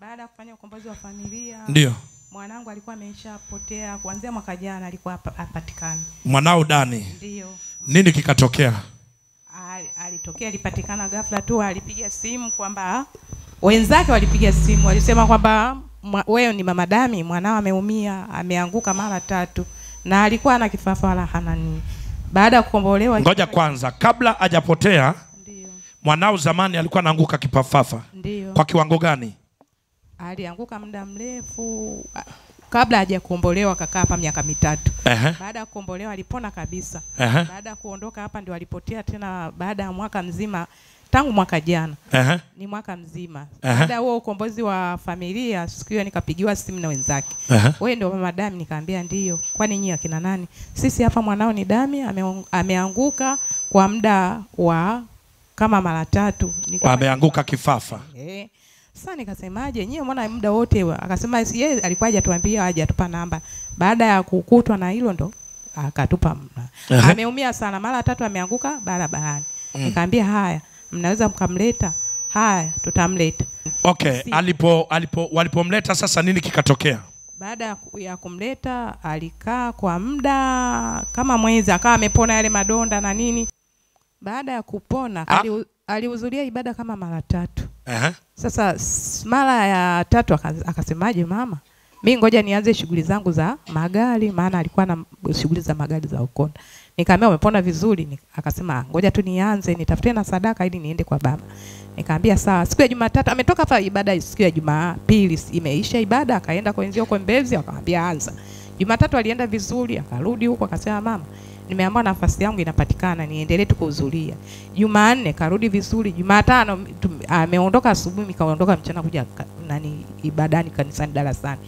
Baada ya kufanya ukombozi wa familia, ndio mwanangu alikuwa ameshapotea kuanzia mwaka jana, alikuwa hapatikani. Mwanao Dani. Ndio. Nini kikatokea? Alipatikana ghafla tu, alipiga simu kwamba wenzake walipiga simu, walisema kwamba wewe ni mama Dami, mwanao ameumia, ameanguka mara 3 na alikuwa ana kifafa wala hana nini. Baada ya kukombolewa, ngoja kwanza, kabla hajapotea, ndio mwanao zamani alikuwa anaanguka kifafa. Ndio. Kwa kiwango gani? Alianguka muda mrefu kabla hajakombolewa, kakaa hapa miaka 3. Baada ya kukombolewa alipona kabisa. Baada ya kuondoka hapa ndio alipotea tena baada ya mwaka mzima, tangu mwaka jana. Ni mwaka mzima. Baada huo ukombozi wa familia, siku hiyo nikapigiwa simu na wenzake. Wewe ndio mama Dami? Nikaambia ndio. Kwani nyinyi akina nani? Sisi hapa mwanao ni Dami, ameanguka kwa muda wa kama mara 3. Ameanguka kifafa. Sasa nikasemaje, nyie mbona muda wote? Akasema yeye alikuwa hajatuambia, hajatupa namba. Baada ya kukutwa na hilo ndo akatupa. Ameumia sana, mara 3 ameanguka barabarani. Nikamwambia haya, mnaweza mkamleta? Haya, tutamleta. Okay, walipomleta sasa nini kikatokea? Baada ya kumleta alikaa kwa muda kama mwezi, akawa amepona yale madonda na nini. Baada ya kupona alihudhuria ibada kama mara 3. Sasa mara ya 3 akasemaje, mama, mimi ngoja nianze shughuli zangu za magari, maana alikuwa na shughuli za magari za Ukonda. Nikamwambia umepona vizuri? Akasema ngoja tu nianze nitafute na sadaka ili niende kwa baba. Nikamwambia sawa. Siku ya Jumatatu ametoka hapa ibada, siku ya Jumapili imeisha ibada, akaenda kwa wenzio kwa Mbezi, akamwambia anza. Jumatatu alienda vizuri, akarudi huko akasema mama, nimeamua nafasi yangu inapatikana, niendelee tu kuhudhuria. Jumanne karudi vizuri. Jumatano ameondoka asubuhi, nikaondoka mchana kuja ibadani kanisani darasani.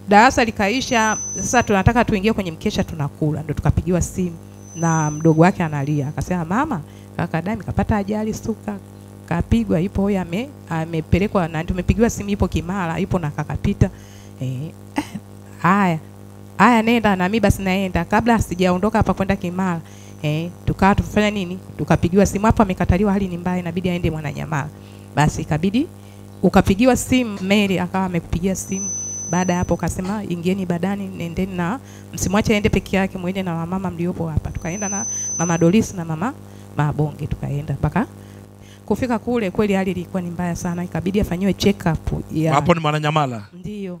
Darasa likaisha, sasa tunataka tuingie kwenye mkesha tunakula, ndio tukapigiwa simu na mdogo wake analia. Akasema mama, kaka Dami kapata ajali Suka, kapigwa, ipo hoya, amepelekwa na tumepigiwa simu, ipo Kimara, ipo na kakapita. Haya nenda na mimi basi naenda. Kabla sijaondoka hapa kwenda Kimara, tukawa tufanya nini? Tukapigiwa simu, hapa amekataliwa, hali ni mbaya, inabidi aende Mwananyamala. Basi ikabidi ukapigiwa simu, Mary akawa amekupigia simu. Baada hapo akasema ingieni badani, nendeni na msimwache aende peke yake, muende na mama mliopo hapa. Tukaenda na mama Doris na mama Mabonge, tukaenda mpaka kufika kule. Kweli hali ilikuwa ni mbaya sana, ikabidi afanywe check up ya hapo ni Mwananyamala. Ndio.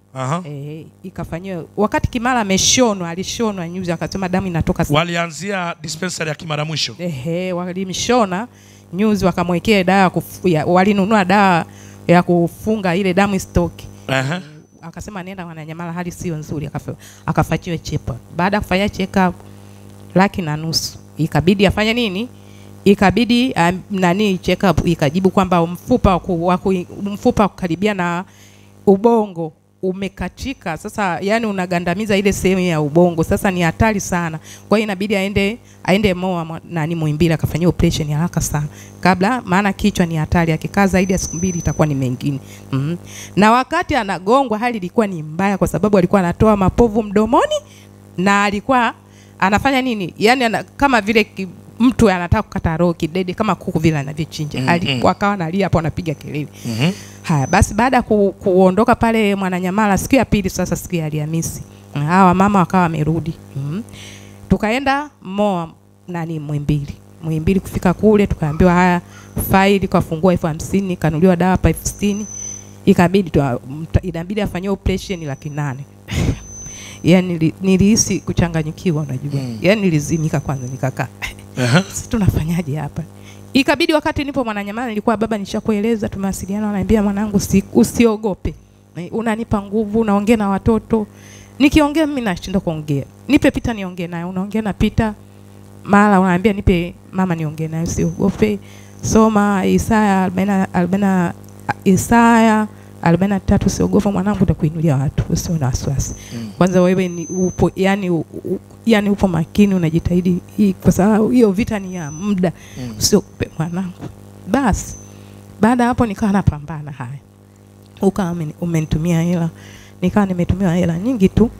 Ikafanywa wakati Kimara alishonwa nyuzi, akasema damu inatoka sana. Walianzia dispensary ya Kimara mwisho. Walimshona nyuzi, wakamwekea dawa walinunua dawa ya kufunga ile damu stoki. Akasema nenda Mwananyamala, hali sio nzuri, akafanyiwa check up. Baada ya kufanya check up 1,200,000, ikabidi afanye nini? Ikabidi check up ikajibu kwamba mfupa karibia na ubongo umekatika. Sasa yani unagandamiza ile sehemu ya ubongo, sasa ni hatari sana. Kwa hiyo inabidi aende Muhimbili akafanyia operation haraka sana kabla, maana kichwa ni hatari, akikaa zaidi ya siku 2 itakuwa ni mengine. Na wakati anagongwa hali ilikuwa ni mbaya, kwa sababu alikuwa anatoa mapovu mdomoni na alikuwa anafanya nini, yani kama vile mtu anataka kukata roho kidede, kama kuku vile anavyochinja. Alikuwa akawa analia hapo, anapiga kelele. Haya basi, baada kuondoka pale Mwananyamala siku ya pili, sasa siku ya Alhamisi hawa mama wakawa wamerudi. Tukaenda Muhimbili. Kufika kule tukaambiwa haya, faili kafungua 50,000, kanuliwa dawa hapa 60,000, inabidi afanywe operation 800,000. Yani nilihisi kuchanganyikiwa, unajua. Yani nilizimika kwanza, nikakaa sisi tunafanyaje hapa? Ikabidi wakati nipo Mwananyamala, nilikuwa baba nishakueleza, tumewasiliana, ananiambia mwanangu usiogope. Unanipa nguvu, unaongea na watoto. Nikiongea mimi nashindwa kuongea. Nipe Pita niongee naye, unaongea na Pita. Mara unaniambia nipe mama niongee naye, usiogope. Soma Isaya 43, usiogope mwanangu, utakuinulia watu, usio na wasiwasi. Kwanza wewe upo yani upo makini, unajitahidi kwa sababu hiyo vita ni ya muda. Usiogope mwanangu. Basi baada hapo nikawa napambana. Haya, umenitumia hela, nikawa nimetumia hela nyingi tu.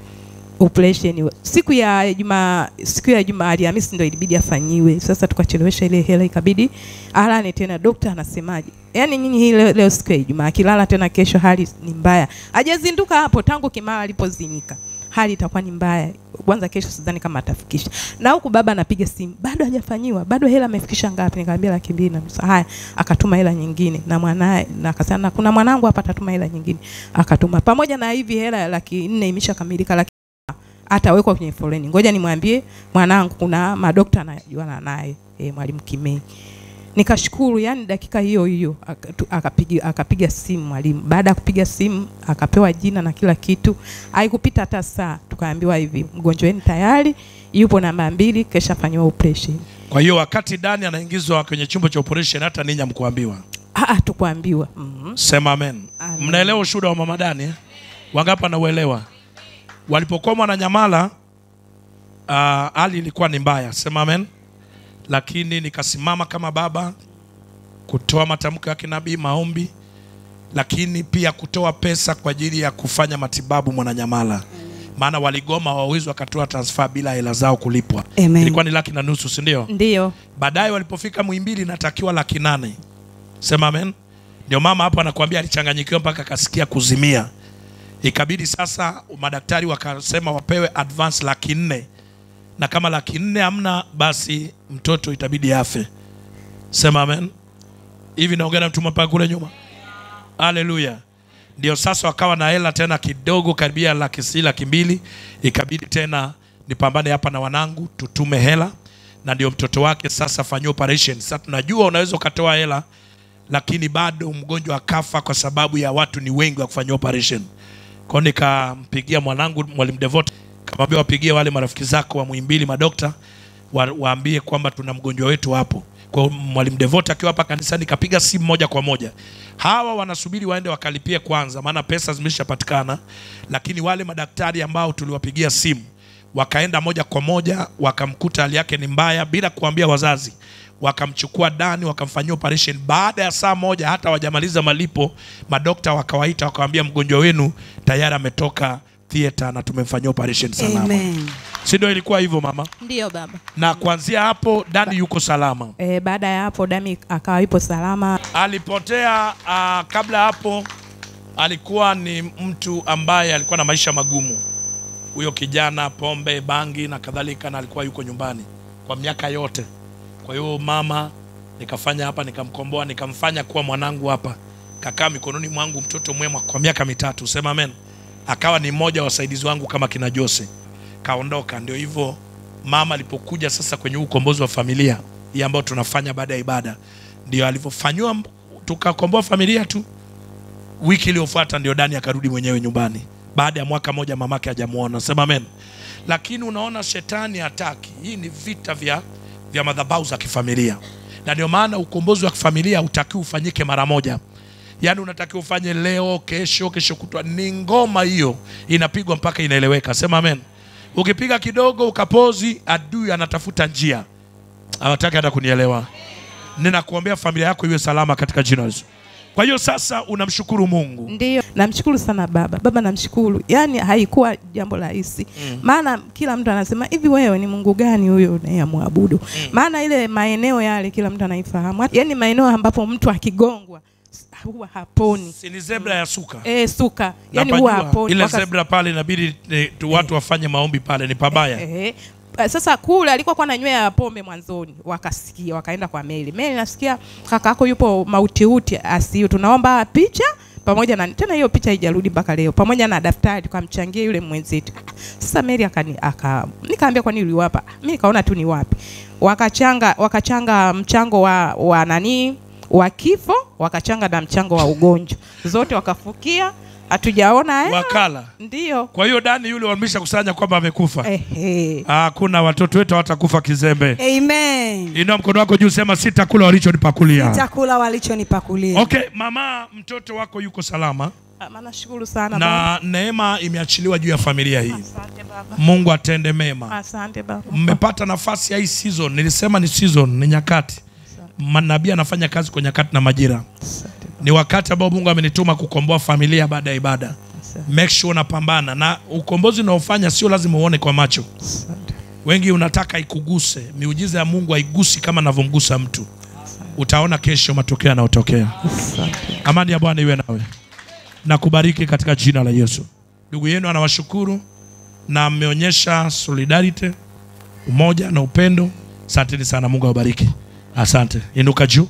operation. Siku ya Juma Alhamisi ndio ilibidi afanyiwe. Sasa tukachelewesha ile hela, ikabidi alane tena. Daktari anasemaje? Yaani nyinyi hii leo siku ya Ijumaa, akilala tena kesho hali ni mbaya. Hajazinduka hapo tangu Kimara alipozinika. Hali itakuwa ni mbaya. Kwanza kesho sidhani kama atafikisha. Na huku baba anapiga simu, bado hajafanyiwa, bado hela amefikisha ngapi? Nikamwambia 200,000. Haya, akatuma hela nyingine na mwanae, na akasema kuna mwanangu hapa atatuma hela nyingine. Akatuma. Pamoja na hivi hela 400,000 imeshakamilika, atawekwa kwenye foleni. Ngoja nimwambie mwanangu kuna madokta anajuana naye, Mwalimu Kimei. Nikashukuru, yani dakika hiyo hiyo akapiga simu mwalimu. Baada ya kupiga simu akapewa jina na kila kitu. Haikupita hata saa tukaambiwa hivi, mgonjwa wenu tayari yupo namba 2, kesha fanywa operation. Kwa hiyo wakati Dani anaingizwa kwenye chumba cha operation hata ninyi mkuambiwa? Tukuambiwa. Sema amen. Mnaelewa ushuhuda wa mama Dani? Wangapi wanauelewa? Walipokuwa Mwananyamala hali ilikuwa ni mbaya. Sema amen. Lakini nikasimama kama baba kutoa matamko ya kinabii, maombi, lakini pia kutoa pesa kwa ajili ya kufanya matibabu Mwananyamala. Maana waligoma wawezi wakatoa transfer bila hela zao kulipwa. Ilikuwa ni 1,500,000, si ndio? Ndio. Baadaye walipofika Muhimbili natakiwa 800,000. Sema amen. Ndio mama hapo anakuambia alichanganyikiwa mpaka akasikia kuzimia. Ikabidi sasa madaktari wakasema wapewe advance 400,000. Na kama 400,000 hamna, basi mtoto itabidi afe. Sema amen. Hivi naongea na mtu mpaka kule nyuma. Haleluya. Ndio sasa wakawa na hela tena kidogo, karibia 1,200,000. Ikabidi tena nipambane hapa na wanangu tutume hela, na ndio mtoto wake sasa fanywa operation. Sasa tunajua unaweza ukatoa hela, lakini bado mgonjwa akafa kwa sababu ya watu ni wengi wa kufanywa operation. Kwa nikampigia mwanangu Mwalimu Devote, kamwambia wapigie wale marafiki zako wa Muhimbili madokta, waambie kwamba tuna mgonjwa wetu hapo. Kwa Mwalimu Devote akiwa hapa kanisani kapiga simu moja kwa moja. Hawa wanasubiri waende wakalipie kwanza, maana pesa zimeshapatikana, lakini wale madaktari ambao tuliwapigia simu wakaenda moja kwa moja, wakamkuta hali yake ni mbaya bila kuambia wazazi. Wakamchukua Dani wakamfanyia operation. Baada ya saa moja, hata wajamaliza malipo, madokta wakawaita wakawaambia mgonjwa wenu tayari ametoka theater na tumemfanyia operation salama. Amen. Si ndio ilikuwa hivyo mama? Ndio baba. Na kuanzia hapo Dani yuko salama. Baada ya hapo Dani akawa yupo salama. Alipotea kabla hapo alikuwa ni mtu ambaye alikuwa na maisha magumu. Huyo kijana, pombe, bangi na kadhalika, na alikuwa yuko nyumbani kwa miaka yote. Kwa hiyo mama nikafanya hapa, nikamkomboa, nikamfanya kuwa mwanangu hapa. Kakaa mikononi mwangu mtoto mwema kwa miaka 3. Sema amen. Akawa ni mmoja wa wasaidizi wangu kama kina Jose. Kaondoka. Ndio hivyo mama alipokuja sasa kwenye ukombozi wa familia hii ambao tunafanya baada ya ibada, ndio alivyofanywa tukakomboa familia tu. Wiki iliyofuata ndio Dani akarudi mwenyewe nyumbani. Baada ya mwaka moja mamake hajamuona. Sema amen. Lakini unaona shetani hataki. Hii ni vita vya madhabahu za kifamilia. Na ndio maana ukombozi wa kifamilia hutaki ufanyike mara moja. Yaani unatakiwa ufanye leo, kesho kutwa. Ni ngoma hiyo, inapigwa mpaka inaeleweka. Sema amen. Ukipiga kidogo ukapozi, adui anatafuta njia. Hawataki hata kunielewa. Ninakuombea familia yako iwe salama katika jina la Yesu. Kwa hiyo sasa unamshukuru Mungu. Ndio, namshukuru sana baba. Baba namshukuru. Yaani haikuwa jambo rahisi. Maana kila mtu anasema hivi, wewe ni Mungu gani huyo unayemwabudu? Maana ile maeneo yale kila mtu anaifahamu. Yaani maeneo ambapo mtu akigongwa huwa haponi. Si ni zebra ya suka? Suka. Yaani huwa haponi. Ile zebra pale inabidi watu wafanye maombi pale, ni pabaya. Sasa kule alikuwa kwa ananywea pombe mwanzoni, wakasikia wakaenda kwa Meli. Meli, nasikia kaka yako yupo mautiuti, asiyo tunaomba picha pamoja na tena hiyo picha haijarudi mpaka leo, pamoja na daftari tukamchangia yule mwenzetu. Sasa Meli nikaambia kwa nini uliwapa? Mimi nikaona tu ni wapi. Wakachanga mchango wa nani wa kifo, wakachanga na mchango wa ugonjwa. Zote wakafukia, hatujaona wakala. Ndio. Kwa hiyo Dani yule wamesha kusanya kwamba amekufa. Kuna watoto wetu hawatakufa kizembe. Amen. Inua mkono wako juu, sema sitakula walichonipakulia. Sitakula walichonipakulia. Okay, mama, mtoto wako yuko salama. Nashukuru sana na baba. Neema imeachiliwa juu ya familia hii. Asante baba. Mungu atende mema. Asante baba. Mmepata nafasi ya hii season. Nilisema ni season, ni nyakati. Manabii anafanya kazi kwa nyakati na majira. Ni wakati ambao Mungu amenituma kukomboa familia baada ya ibada. Make sure unapambana na ukombozi unaofanya sio lazima uone kwa macho. Wengi unataka ikuguse. Miujiza ya Mungu haigusi kama anavyomgusa mtu. Utaona kesho matokeo yanayotokea. Amani ya Bwana iwe nawe. Na kubariki katika jina la Yesu. Ndugu yenu anawashukuru na mmeonyesha solidarity, umoja na upendo. Asanteni sana, Mungu awabariki. Asante. Inuka juu.